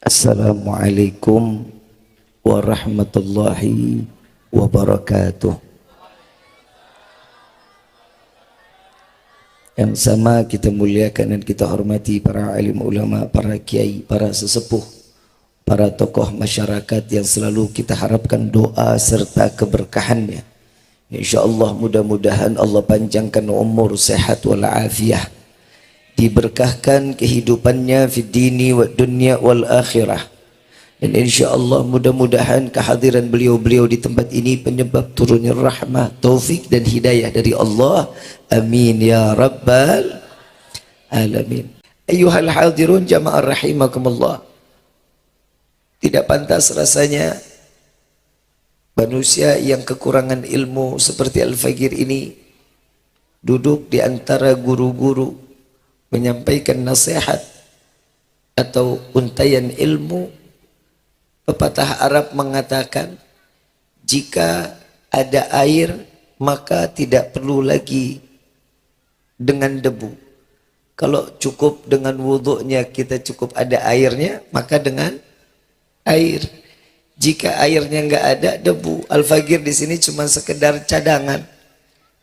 Assalamualaikum warahmatullahi wabarakatuh. Yang sama kita muliakan dan kita hormati para alim ulama, para kiai, para sesepuh, para tokoh masyarakat yang selalu kita harapkan doa serta keberkahannya. InsyaAllah mudah-mudahan Allah panjangkan umur, sehat walafiat, diberkahkan kehidupannya fi dini wa dunya wal akhirah. Dan insyaAllah mudah-mudahan kehadiran beliau-beliau di tempat ini penyebab turunnya rahmah, taufik dan hidayah dari Allah. Amin ya rabbal alamin. Ayuhal hadirun jama'ar rahimakumullah. Tidak pantas rasanya manusia yang kekurangan ilmu seperti Al-Faqir ini duduk di antara guru-guru menyampaikan nasihat atau untayan ilmu. Pepatah Arab mengatakan, jika ada air maka tidak perlu lagi dengan debu. Kalau cukup dengan wudhunya, kita cukup ada airnya, maka dengan air. Jika airnya nggak ada, debu. Al-Faqir di sini cuma sekedar cadangan.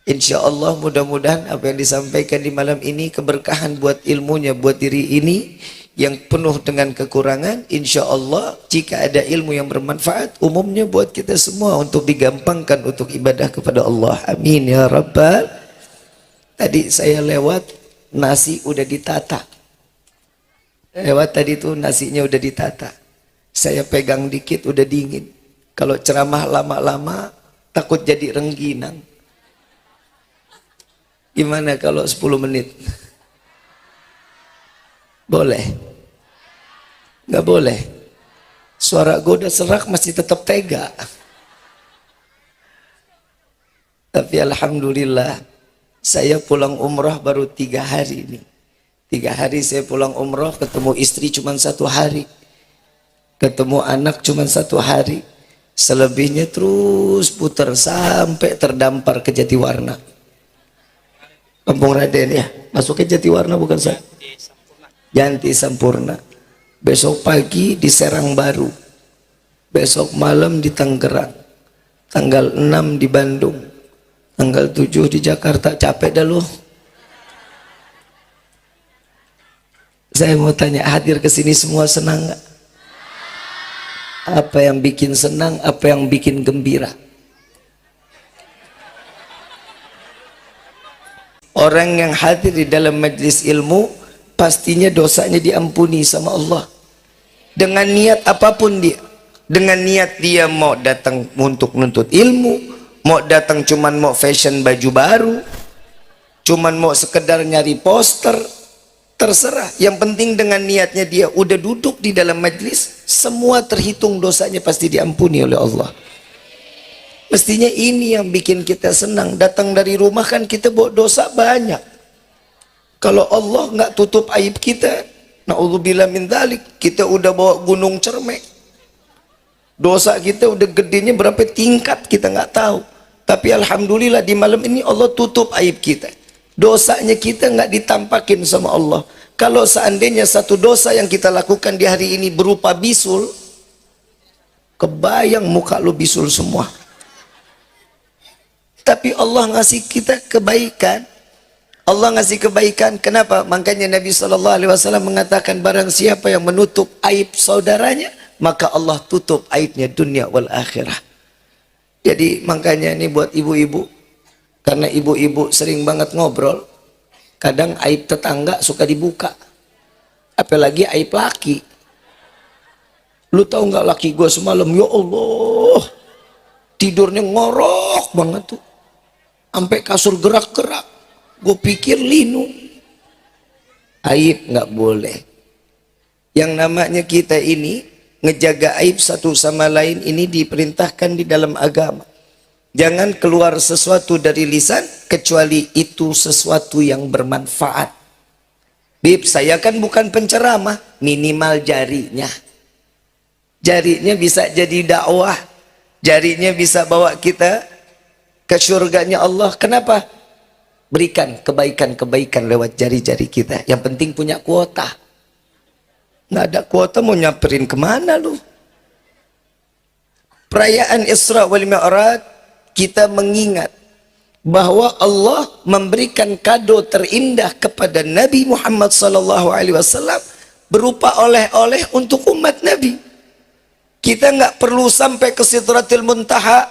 Insya Allah mudah-mudahan apa yang disampaikan di malam ini keberkahan buat ilmunya, buat diri ini yang penuh dengan kekurangan. Insya Allah jika ada ilmu yang bermanfaat umumnya buat kita semua untuk digampangkan untuk ibadah kepada Allah. Amin ya rabbal. Tadi saya lewat, nasi udah ditata. Lewat tadi tuh nasinya udah ditata. Saya pegang dikit udah dingin. Kalau ceramah lama-lama takut jadi rengginang. Gimana kalau 10 menit? Boleh? Nggak boleh? Suara gue udah serak masih tetap tega. Tapi alhamdulillah saya pulang umrah baru 3 hari ini. 3 hari saya pulang umrah, ketemu istri cuma 1 hari. Ketemu anak cuma 1 hari. Selebihnya terus putar sampai terdampar ke Jatiwarna. Kampung Raden ya, masuk ke Jatiwarna bukan saya? Janti Sampurna. Besok pagi di Serang Baru. Besok malam di Tangerang. Tanggal 6 di Bandung. Tanggal 7 di Jakarta. Capek dah lu. Saya mau tanya, hadir ke sini semua senang gak? Apa yang bikin senang, apa yang bikin gembira? Orang yang hadir di dalam majlis ilmu pastinya dosanya diampuni sama Allah. Dengan niat apapun dia. Dengan niat dia mau datang untuk nuntut ilmu, mau datang cuman mau fashion baju baru, cuman mau sekedar nyari poster, terserah. Yang penting dengan niatnya dia udah duduk di dalam majlis, semua terhitung dosanya pasti diampuni oleh Allah. Mestinya ini yang bikin kita senang. Datang dari rumah kan kita bawa dosa banyak. Kalau Allah nggak tutup aib kita, na'udzubillah min dzalik, kita udah bawa gunung cermek. Dosa kita udah gedenya berapa tingkat kita nggak tahu. Tapi alhamdulillah di malam ini Allah tutup aib kita. Dosanya kita nggak ditampakin sama Allah. Kalau seandainya satu dosa yang kita lakukan di hari ini berupa bisul, kebayang muka lu bisul semua. Tapi Allah ngasih kita kebaikan. Allah ngasih kebaikan. Kenapa? Makanya Nabi SAW mengatakan, barang siapa yang menutup aib saudaranya, maka Allah tutup aibnya dunia wal akhirah. Jadi makanya ini buat ibu-ibu, karena ibu-ibu sering banget ngobrol, kadang aib tetangga suka dibuka, apalagi aib laki. Lu tahu nggak laki gue semalam, ya Allah, tidurnya ngorok banget tuh, sampai kasur gerak-gerak. Gue pikir linu. Aib nggak boleh. Yang namanya kita ini ngejaga aib satu sama lain ini diperintahkan di dalam agama. Jangan keluar sesuatu dari lisan kecuali itu sesuatu yang bermanfaat. Bib, saya kan bukan penceramah, minimal jarinya. Jarinya bisa jadi dakwah. Jarinya bisa bawa kita ke surganya Allah. Kenapa? Berikan kebaikan-kebaikan lewat jari-jari kita. Yang penting punya kuota. Nggak ada kuota mau nyamperin kemana lu? Perayaan Isra wal Mi'raj kita mengingat bahwa Allah memberikan kado terindah kepada Nabi Muhammad SAW berupa oleh-oleh untuk umat Nabi. Kita nggak perlu sampai ke Sidratil Muntaha,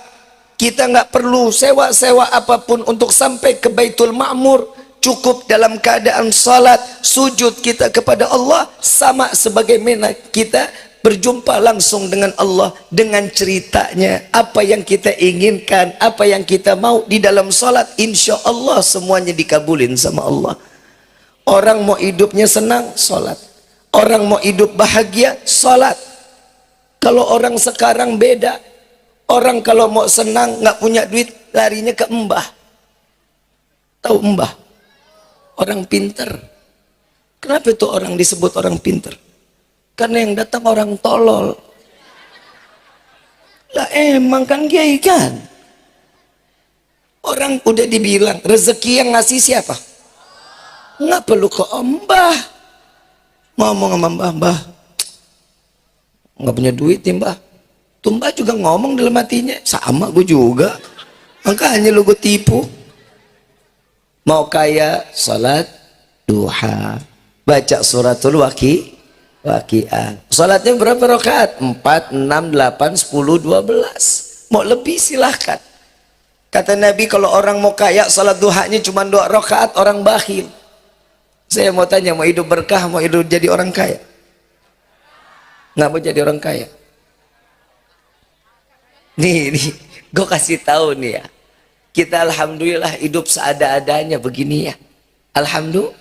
kita nggak perlu sewa-sewa apapun untuk sampai ke Baitul Ma'mur. Cukup dalam keadaan salat, sujud kita kepada Allah sama sebagaimana kita berjumpa langsung dengan Allah dengan ceritanya. Apa yang kita inginkan, apa yang kita mau di dalam salat, insya Allah semuanya dikabulin sama Allah. Orang mau hidupnya senang, salat. Orang mau hidup bahagia, salat. Kalau orang sekarang beda. Orang kalau mau senang nggak punya duit larinya ke mbah. Tahu mbah? Orang pinter. Kenapa itu orang disebut orang pinter? Karena yang datang orang tolol. Lah emang kan kiai kan. Orang udah dibilang rezeki yang ngasih siapa? Nggak perlu ke mbah. Ngomong sama mbah, nggak punya duit ya mbah. Tuh mbah juga ngomong dalam hatinya, sama gue juga. Makanya lu gue tipu. Mau kaya, salat duha, baca suratul waqiah. Salatnya berapa rakaat? 4, 6, 8, 10, 12. Mau lebih silahkan. Kata Nabi kalau orang mau kaya salat duhanya cuma 2 rakaat, orang bakhil. Saya mau tanya, mau hidup berkah, mau hidup jadi orang kaya? Nggak mau jadi orang kaya. Nih, gue kasih tahu nih ya. Kita alhamdulillah hidup seada-adanya begini ya. Alhamdulillah.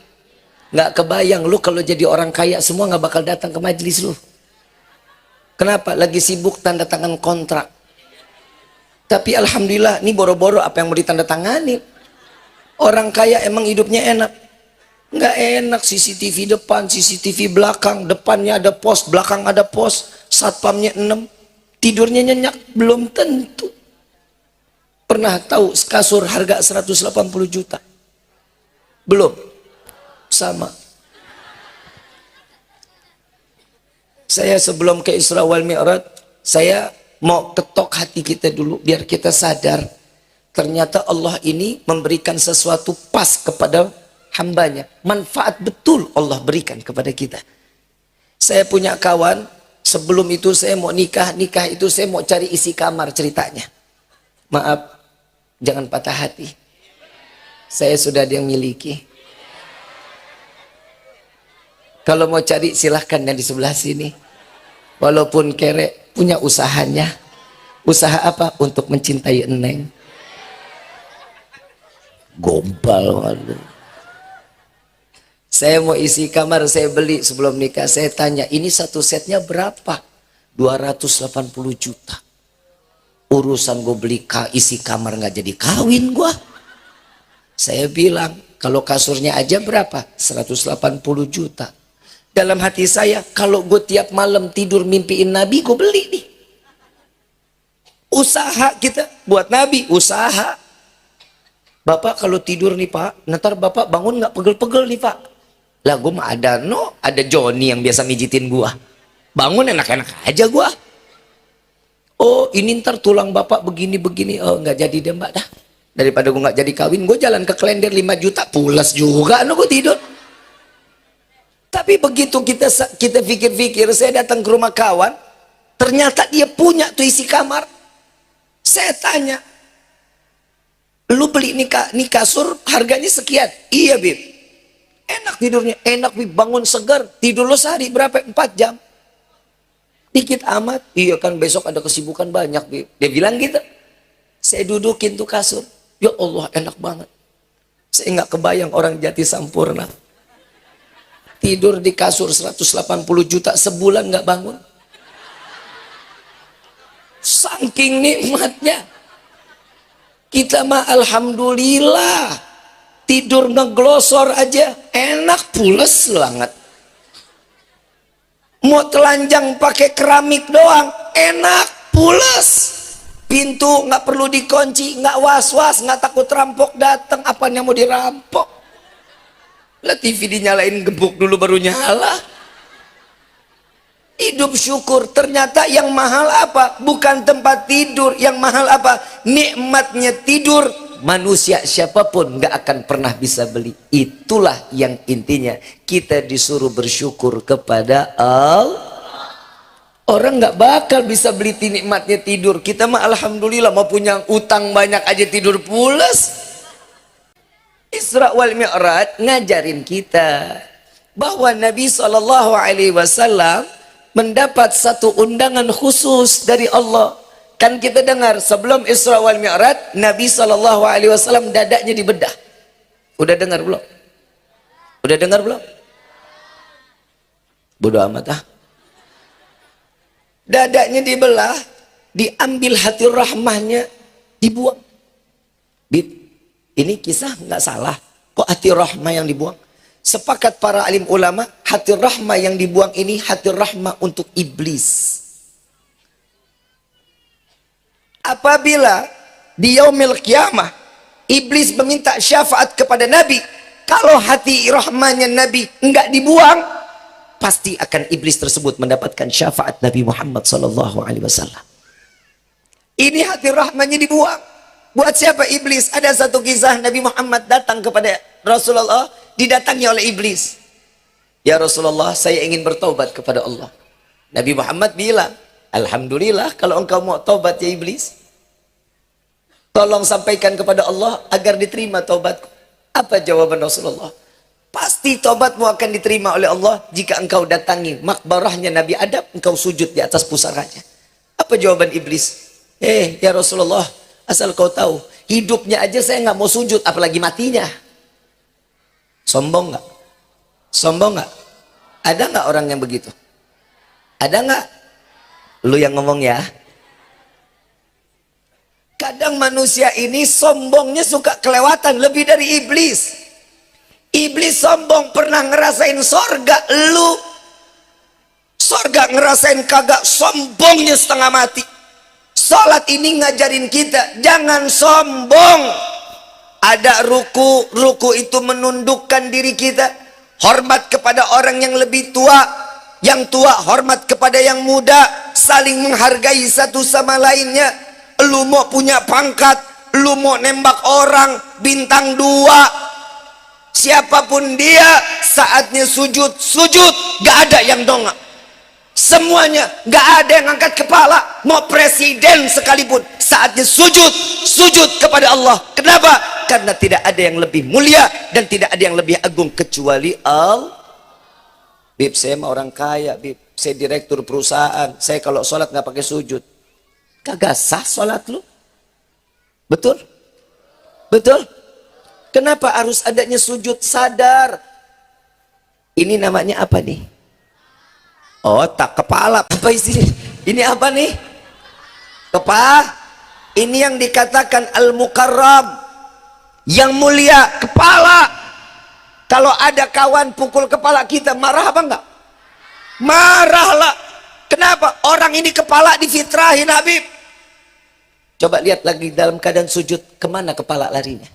Nggak kebayang lu kalau jadi orang kaya semua nggak bakal datang ke majelis lu. Kenapa? Lagi sibuk tanda tangan kontrak. Tapi alhamdulillah, ini boro-boro apa yang mau ditandatangani. Orang kaya emang hidupnya enak. Nggak enak, CCTV depan, CCTV belakang, depannya ada pos, belakang ada pos, satpamnya 6. Tidurnya nyenyak, belum tentu. Pernah tahu kasur harga 180 juta? Belum? Sama. Saya sebelum ke Isra wal Mi'raj, saya mau ketok hati kita dulu biar kita sadar ternyata Allah ini memberikan sesuatu pas kepada hambanya. Manfaat betul Allah berikan kepada kita. Saya punya kawan, sebelum itu saya mau nikah itu saya mau cari isi kamar ceritanya. Maaf, jangan patah hati. Saya sudah ada yang miliki. Kalau mau cari silahkan yang di sebelah sini. Walaupun kere punya usahanya. Usaha apa? Untuk mencintai Eneng. Gombal waduh. Saya mau isi kamar, saya beli sebelum nikah. Saya tanya, ini satu setnya berapa? 280 juta. Urusan gue beli isi kamar nggak jadi kawin gue. Saya bilang, kalau kasurnya aja berapa? 180 juta. Dalam hati saya, kalau gue tiap malam tidur mimpiin Nabi, gue beli nih. Usaha kita buat Nabi, usaha. Bapak kalau tidur nih Pak, ntar Bapak bangun nggak pegel-pegel nih Pak. Lah gue mah ada Johnny yang biasa mijitin gue. Bangun enak-enak aja gue. Oh ini ntar tulang Bapak begini-begini. Oh nggak jadi deh Mbak dah. Daripada gue nggak jadi kawin, gue jalan ke Klender 5 juta, pulas juga gue tidur. Tapi begitu kita pikir-pikir, saya datang ke rumah kawan, ternyata dia punya tuh isi kamar. Saya tanya, lu beli nih kasur harganya sekian? Iya Bib. Enak tidurnya, enak Bib, bangun segar. Tidur lo sehari berapa? 4 jam. Dikit amat. Iya kan besok ada kesibukan banyak Bib. Dia bilang gitu. Saya dudukin tuh kasur. Ya Allah enak banget. Saya nggak kebayang orang Jati Sampurna tidur di kasur 180 juta sebulan nggak bangun. Saking nikmatnya. Kita mah alhamdulillah tidur ngeglosor aja enak, pules banget. Mau telanjang pakai keramik doang enak, pules. Pintu nggak perlu dikunci, nggak was-was, nggak takut rampok datang. Apanya mau dirampok? Lah TV dinyalain gebuk dulu baru nyala. Hidup syukur. Ternyata yang mahal apa? Bukan tempat tidur. Yang mahal apa? Nikmatnya tidur. Manusia siapapun nggak akan pernah bisa beli. Itulah yang intinya kita disuruh bersyukur kepada Allah. Orang nggak bakal bisa beli nikmatnya tidur. Kita mah alhamdulillah mau punya utang banyak aja tidur pulas. Isra wal Mi'raj ngajarin kita bahwa Nabi SAW mendapat satu undangan khusus dari Allah. Kan kita dengar sebelum Isra wal Mi'raj Nabi SAW dadanya dibedah. Udah dengar belum? Udah dengar belum? Bodoh amat ah. Dadanya dibelah, diambil hati rahmahnya, dibuang. Bib, ini kisah nggak salah. Kok hati rahmah yang dibuang? Sepakat para alim ulama, hati rahmah yang dibuang ini hati rahmah untuk iblis. Apabila di yaumil qiyamah iblis meminta syafaat kepada Nabi, kalau hati rahmahnya Nabi enggak dibuang, pasti akan iblis tersebut mendapatkan syafaat Nabi Muhammad SAW. Ini hati rahmahnya dibuang. Buat siapa iblis? Ada satu kisah Nabi Muhammad datang kepada Rasulullah, didatangi oleh iblis. Ya Rasulullah, saya ingin bertaubat kepada Allah. Nabi Muhammad bilang, alhamdulillah kalau engkau mau taubat ya iblis. Tolong sampaikan kepada Allah agar diterima taubatku. Apa jawaban Rasulullah? Pasti taubatmu akan diterima oleh Allah jika engkau datangi makbarahnya Nabi Adam, engkau sujud di atas pusaranya. Apa jawaban iblis? Ya Rasulullah, asal kau tahu, hidupnya aja saya nggak mau sujud, apalagi matinya. Sombong nggak? Sombong nggak? Ada nggak orang yang begitu? Ada nggak? Lu yang ngomong ya. Kadang manusia ini sombongnya suka kelewatan lebih dari iblis. Iblis sombong pernah ngerasain sorga, lu sorga ngerasain kagak, sombongnya setengah mati. Salat ini ngajarin kita jangan sombong. Ada ruku, ruku itu menundukkan diri kita, hormat kepada orang yang lebih tua, yang tua hormat kepada yang muda, saling menghargai satu sama lainnya. Lu mau punya pangkat, lu mau nembak orang bintang 2, siapapun dia, saatnya sujud, sujud, gak ada yang dongak. Semuanya, gak ada yang angkat kepala. Mau presiden sekalipun, saatnya sujud, sujud kepada Allah. Kenapa? Karena tidak ada yang lebih mulia dan tidak ada yang lebih agung kecuali Allah. Bib, saya mah orang kaya, Bib. Saya direktur perusahaan. Saya kalau sholat gak pakai sujud. Kagak sah sholat lu. Betul? Betul? Kenapa harus adanya sujud? Sadar. Ini namanya apa nih? Otak, kepala. Apa isinya? Ini apa nih? Kepala. Ini yang dikatakan al-mukarram, yang mulia, kepala. Kalau ada kawan pukul kepala kita, marah apa enggak? Marahlah. Kenapa? Orang ini kepala difitrahin Habib. Coba lihat lagi dalam keadaan sujud, kemana kepala larinya?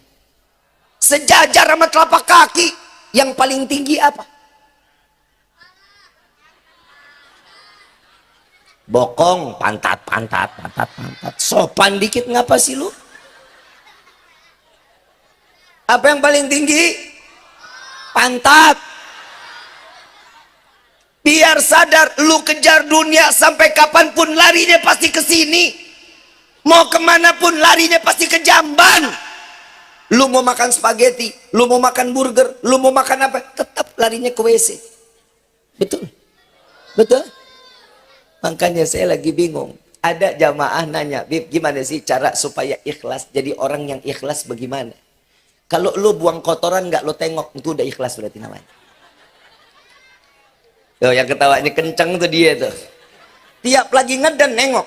Sejajar sama telapak kaki. Yang paling tinggi apa? Bokong, pantat, pantat, pantat, pantat. Sopan dikit ngapa sih lu? Apa yang paling tinggi? Pantat. Biar sadar, lu kejar dunia sampai kapanpun larinya pasti ke sini. Mau kemanapun larinya pasti ke jamban. Lu mau makan spaghetti, lu mau makan burger, lu mau makan apa, tetap larinya ke WC. Betul? Betul? Makanya saya lagi bingung. Ada jamaah nanya, Bib, gimana sih cara supaya ikhlas? Jadi orang yang ikhlas bagaimana? Kalau lu buang kotoran nggak lu tengok, itu udah ikhlas berarti namanya. Tuh, yang ketawanya kenceng tuh dia tuh. Tiap lagi ngeden nengok.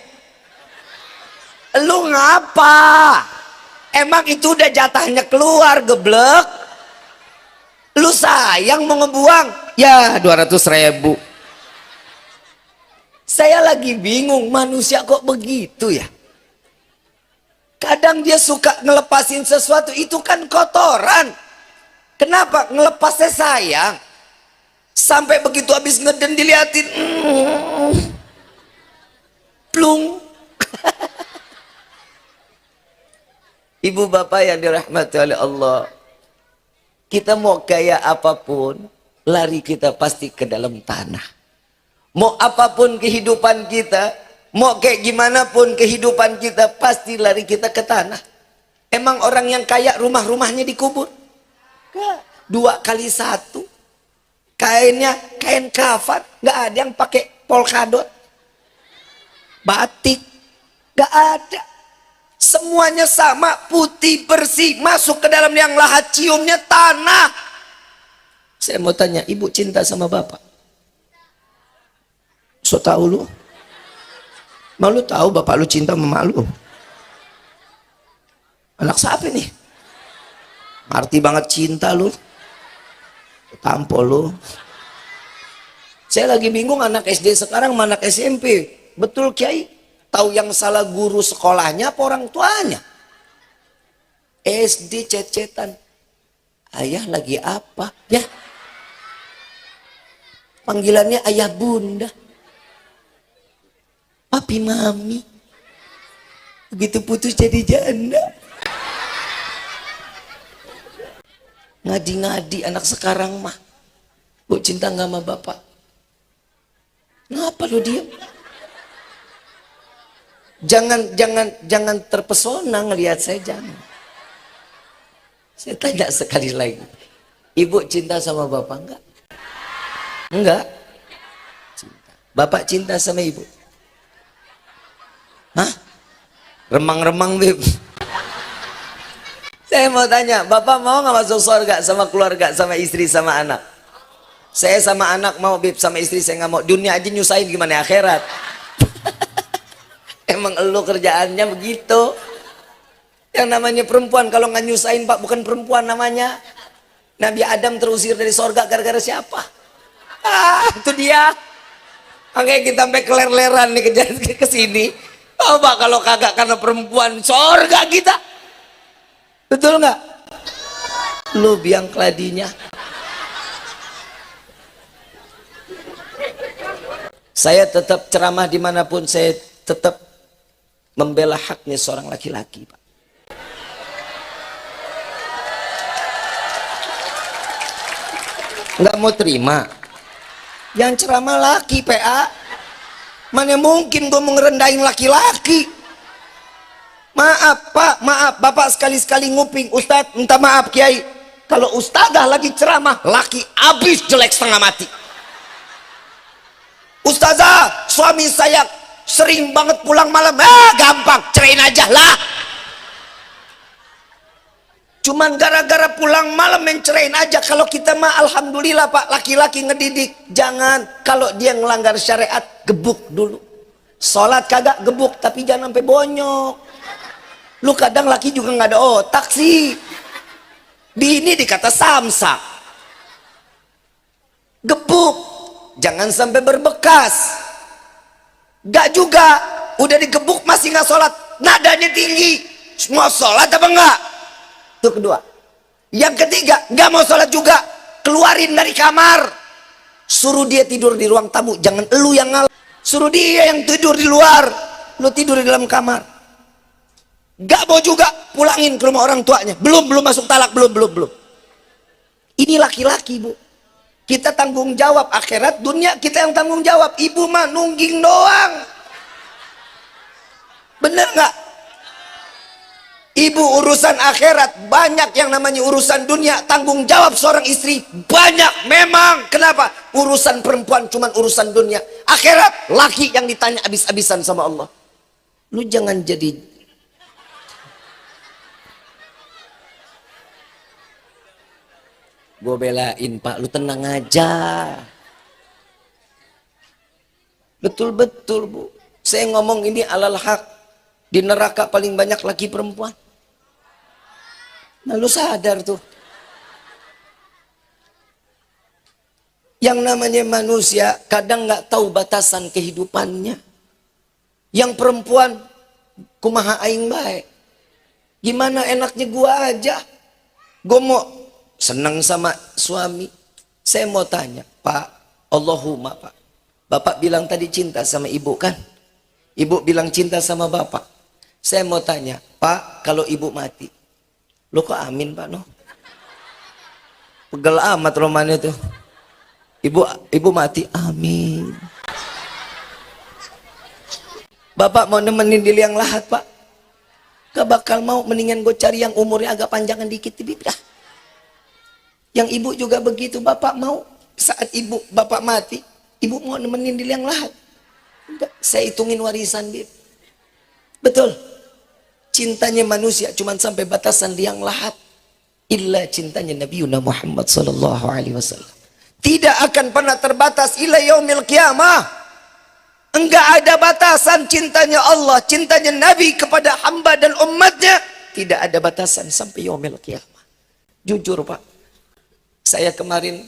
Lu ngapa? Emang itu udah jatahnya keluar, geblek. Lu sayang mau ngebuang? Ya 200.000. Saya lagi bingung, manusia kok begitu ya? Kadang dia suka ngelepasin sesuatu, itu kan kotoran. Kenapa? Ngelepasnya sayang. Sampai begitu habis ngeden diliatin, plung. Ibu bapak yang dirahmati oleh Allah, kita mau kayak apapun, lari kita pasti ke dalam tanah. Mau apapun kehidupan kita, mau kayak gimana pun kehidupan kita, pasti lari kita ke tanah. Emang orang yang kaya rumah-rumahnya dikubur? 2x1. Kainnya kain kafan, nggak ada yang pakai polkadot, batik, nggak ada. Semuanya sama, putih bersih, masuk ke dalam yang lahat, ciumnya tanah. Saya mau tanya, ibu cinta sama bapak? So tahu lu? Malu tahu bapak lu cinta sama mak lu? Anak siapa nih? Arti banget cinta lu. Tampol lu. Saya lagi bingung anak SD sekarang sama anak SMP. Betul Kiai? Tahu yang salah guru sekolahnya apa orang tuanya? SD cecetan. Ayah lagi apa? Ya. Panggilannya ayah bunda. Papi mami. Begitu putus jadi janda. Ngadi-ngadi anak sekarang mah. Bu cinta nggak sama bapak? Ngapa lu diam? Jangan terpesona ngelihat saya, jangan. Saya tanya sekali lagi, ibu cinta sama bapak enggak? Enggak. Cinta. Bapak cinta sama ibu? Hah? Remang-remang beb. Saya mau tanya, bapak mau nggak masuk surga sama keluarga, sama istri, sama anak? Saya sama anak mau beb, sama istri saya nggak mau. Dunia aja nyusahin, gimana akhirat? Emang elu kerjaannya begitu. Yang namanya perempuan kalau nggak nyusahin pak, bukan perempuan namanya. Nabi Adam terusir dari sorga gara-gara siapa? Itu dia. Makanya kita sampai keler-leran nih ke sini. Oh pak, kalau kagak karena perempuan, sorga kita. Betul nggak? Lu biang keladinya. Saya tetap ceramah dimanapun, saya tetap membela haknya seorang laki-laki, Pak. Nggak mau terima yang ceramah laki, PA. Mana mungkin gue mau ngerendahin laki-laki? Maaf Pak, maaf Bapak, sekali-sekali nguping. Ustadz minta maaf Kiai, kalau ustadzah lagi ceramah, laki abis jelek setengah mati. Ustazah, suami saya sering banget pulang malam. Gampang, ceraiin aja lah. Cuman gara-gara pulang malam mencerain aja. Kalau kita mah alhamdulillah Pak, laki-laki ngedidik. Jangan, kalau dia ngelanggar syariat, gebuk dulu. Sholat kagak gebuk, tapi jangan sampai bonyok. Lu kadang laki juga nggak ada otak sih. Bini dikata samsak. Gebuk, jangan sampai berbekas. Gak juga, udah digebuk masih nggak sholat, nadanya tinggi. Mau sholat apa enggak? Itu kedua. Yang ketiga, nggak mau sholat juga, keluarin dari kamar, suruh dia tidur di ruang tamu. Jangan elu yang ngalah, suruh dia yang tidur di luar, lu tidur di dalam kamar. Nggak mau juga, pulangin ke rumah orang tuanya. Belum masuk talak, belum. Ini laki-laki Bu, kita tanggung jawab. Akhirat dunia kita yang tanggung jawab. Ibu mah nungging doang. Bener nggak? Ibu urusan akhirat banyak, yang namanya urusan dunia tanggung jawab seorang istri banyak memang. Kenapa? Urusan perempuan cuman urusan dunia. Akhirat laki yang ditanya abis-abisan sama Allah. Lu jangan jadi gue belain Pak, lu tenang aja. Betul-betul Bu, saya ngomong ini alal haq. Di neraka paling banyak laki perempuan. Nah lu sadar tuh, yang namanya manusia kadang nggak tahu batasan kehidupannya. Yang perempuan kumaha aing bae, gimana enaknya gua aja, gua mau senang sama suami. Saya mau tanya, Pak, Allahumma Pak. Bapak bilang tadi cinta sama ibu kan? Ibu bilang cinta sama bapak. Saya mau tanya, Pak, kalau ibu mati, lo kok amin Pak no? Pegel amat romannya tuh. Ibu mati, amin. Bapak mau nemenin di liang lahat Pak? Gak bakal mau, mendingan gue cari yang umurnya agak panjangan dikit dah. Yang ibu juga begitu, bapak mau saat bapak mati, ibu mau nemenin di liang lahat. Enggak, saya hitungin warisan Bib. Betul. Cintanya manusia cuma sampai batasan liang lahat. Illa cintanya Nabi Muhammad sallallahu alaihi wasallam tidak akan pernah terbatas ila yaumil qiyamah. Enggak ada batasan cintanya Allah, cintanya Nabi kepada hamba dan umatnya. Tidak ada batasan sampai yaumil qiyamah. Jujur Pak, saya kemarin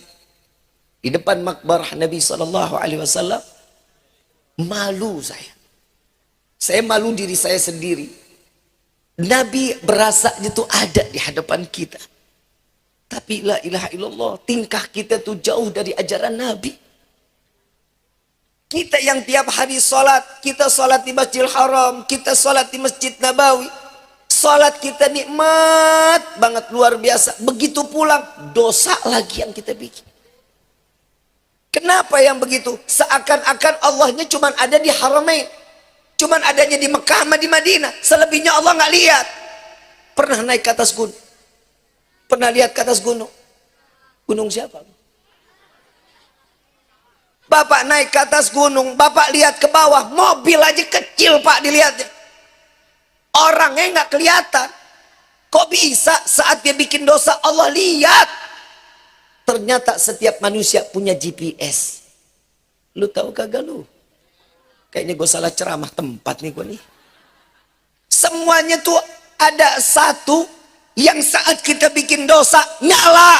di depan makbarah Nabi sallallahu alaihi wasallam malu saya. Saya malu diri saya sendiri. Nabi berasa itu ada di hadapan kita. Tapi la ilaha illallah, tingkah kita tuh jauh dari ajaran Nabi. Kita yang tiap hari sholat, kita sholat di Masjidil Haram, kita sholat di Masjid Nabawi. Sholat kita nikmat banget, luar biasa. Begitu pulang, dosa lagi yang kita bikin. Kenapa yang begitu? Seakan-akan Allahnya cuma ada di Haramain. Cuman adanya di Mekah sama di Madinah. Selebihnya Allah nggak lihat. Pernah naik ke atas gunung? Pernah lihat ke atas gunung? Gunung siapa? Bapak naik ke atas gunung, Bapak lihat ke bawah, mobil aja kecil Pak dilihatnya. Orangnya nggak kelihatan. Kok bisa saat dia bikin dosa Allah lihat? Ternyata setiap manusia punya GPS. Lu tahu kagak lu? Kayaknya gue salah ceramah tempat nih gue nih. Semuanya tuh ada satu yang saat kita bikin dosa nyala.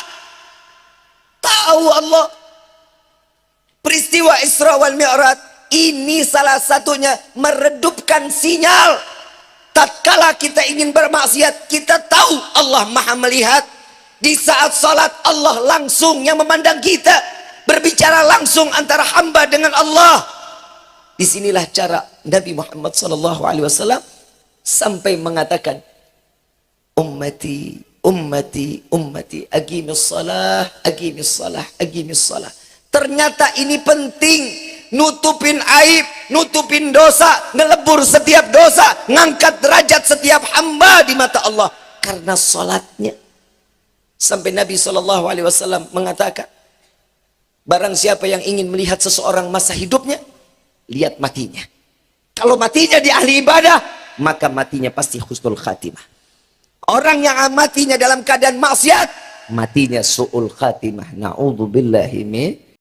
Tahu Allah. Peristiwa Isra wal Mi'raj ini salah satunya meredupkan sinyal. Tatkala kita ingin bermaksiat, kita tahu Allah Maha melihat. Di saat salat Allah langsung yang memandang kita, berbicara langsung antara hamba dengan Allah. Disinilah cara Nabi Muhammad SAW sampai mengatakan, ummati, ummati, ummati, aqimis salah, aqimis salah, aqimis salah. Ternyata ini penting, nutupin aib, nutupin dosa, ngelebur setiap dosa, ngangkat derajat setiap hamba di mata Allah karena salatnya. Sampai Nabi SAW mengatakan, barang siapa yang ingin melihat seseorang masa hidupnya, lihat matinya. Kalau matinya di ahli ibadah, maka matinya pasti husnul khatimah. Orang yang matinya dalam keadaan maksiat, matinya su'ul khatimah. Na'udzubillahi min